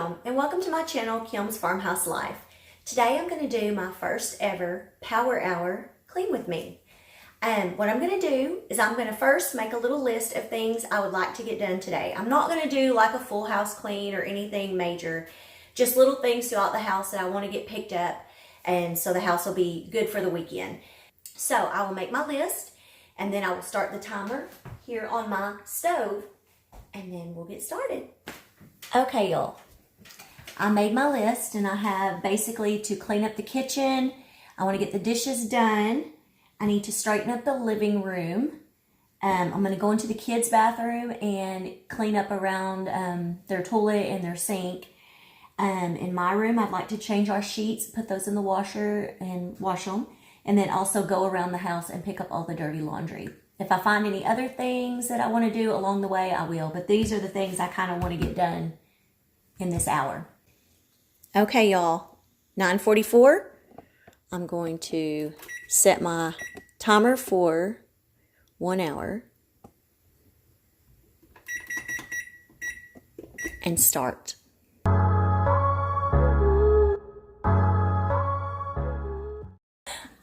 Hello, and welcome to my channel, Kim's Farmhouse Life. Today I'm going to do my first ever Power Hour Clean With Me. And what I'm going to do is I'm going to first make a little list of things I would like to get done today. I'm not going to do like a full house clean or anything major, just little things throughout the house that I want to get picked up, and so the house will be good for the weekend. So I will make my list, and then I will start the timer here on my stove, and then we'll get started. Okay, y'all. I made my list, and I have basically to clean up the kitchen. I want to get the dishes done. I need to straighten up the living room. I'm going to go into the kids' bathroom and clean up around their toilet and their sink. In my room, I'd like to change our sheets, put those in the washer and wash them, and then also go around the house and pick up all the dirty laundry. If I find any other things that I want to do along the way, I will. But these are the things I kind of want to get done in this hour. Okay, y'all, 9:44. I'm going to set my timer for 1 hour and start.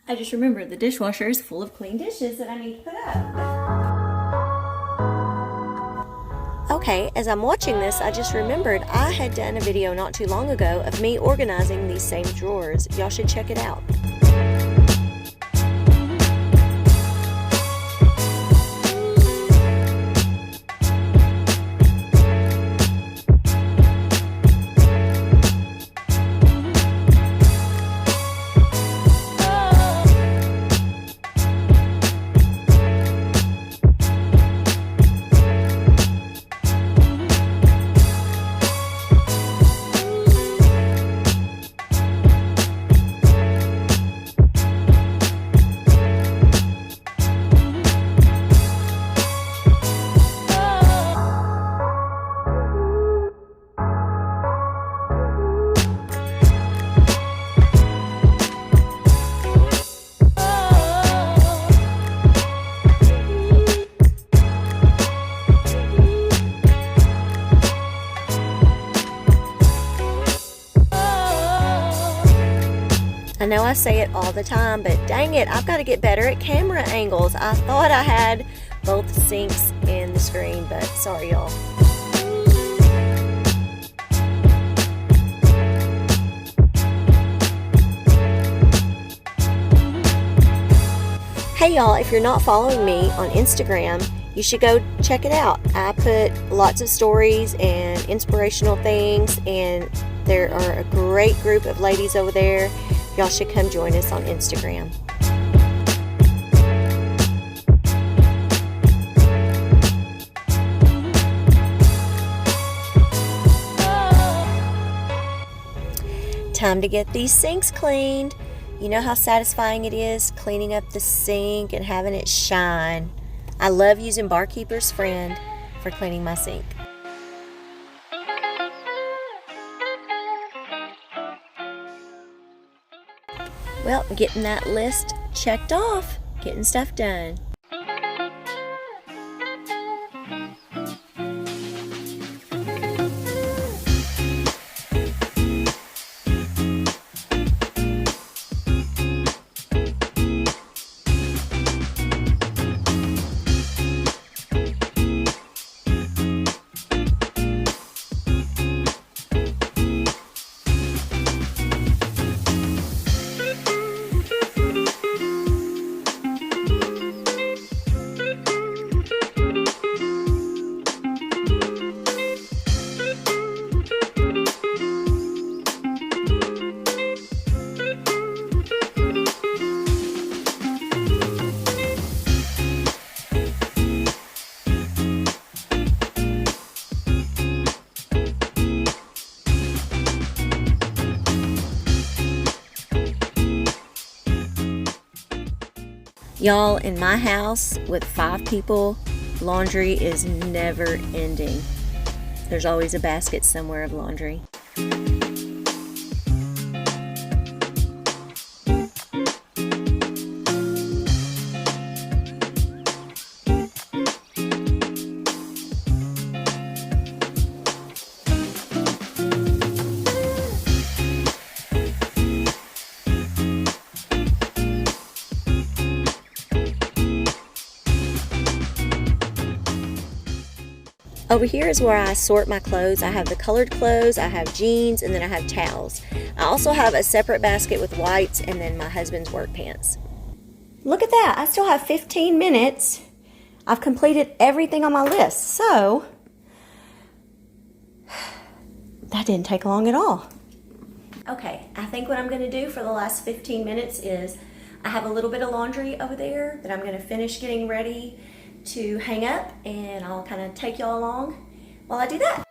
I just remembered the dishwasher is full of clean dishes that I need to put up. Okay, as I'm watching this, I just remembered I had done a video not too long ago of me organizing these same drawers. Y'all should check it out. I know I say it all the time, but dang it, I've got to get better at camera angles. I thought I had both sinks in the screen, but sorry, y'all. Hey y'all, if you're not following me on Instagram, you should go check it out. I put lots of stories and inspirational things, and there are a great group of ladies over there. Y'all should come join us on Instagram. Time to get these sinks cleaned. You know how satisfying it is cleaning up the sink and having it shine. I love using Barkeeper's Friend for cleaning my sink. Well, getting that list checked off, getting stuff done. Y'all, in my house with 5 people, laundry is never ending. There's always a basket somewhere of laundry. Over here is where I sort my clothes. I have the colored clothes, I have jeans, and then I have towels. I also have a separate basket with whites and then my husband's work pants. Look at that, I still have 15 minutes. I've completed everything on my list, so that didn't take long at all. Okay, I think what I'm gonna do for the last 15 minutes is I have a little bit of laundry over there that I'm gonna finish getting ready to hang up, and I'll kind of take y'all along while I do that.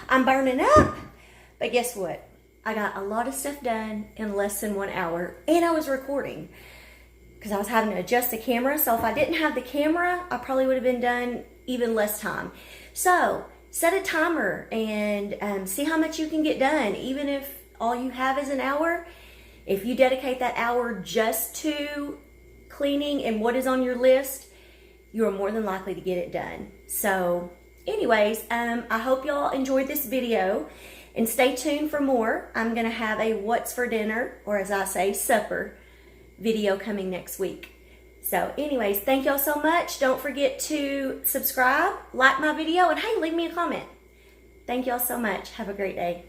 I'm burning up, but guess what? I got a lot of stuff done in less than 1 hour, and I was recording because I was having to adjust the camera. So if I didn't have the camera, I probably would have been done even less time. So set a timer and see how much you can get done. Even if all you have is an hour, if you dedicate that hour just to cleaning and what is on your list, you are more than likely to get it done. So anyways, I hope y'all enjoyed this video, and stay tuned for more. I'm gonna have a what's for dinner, or as I say, supper video coming next week. So anyways, thank y'all so much. Don't forget to subscribe, like my video, and hey, leave me a comment. Thank y'all so much. Have a great day.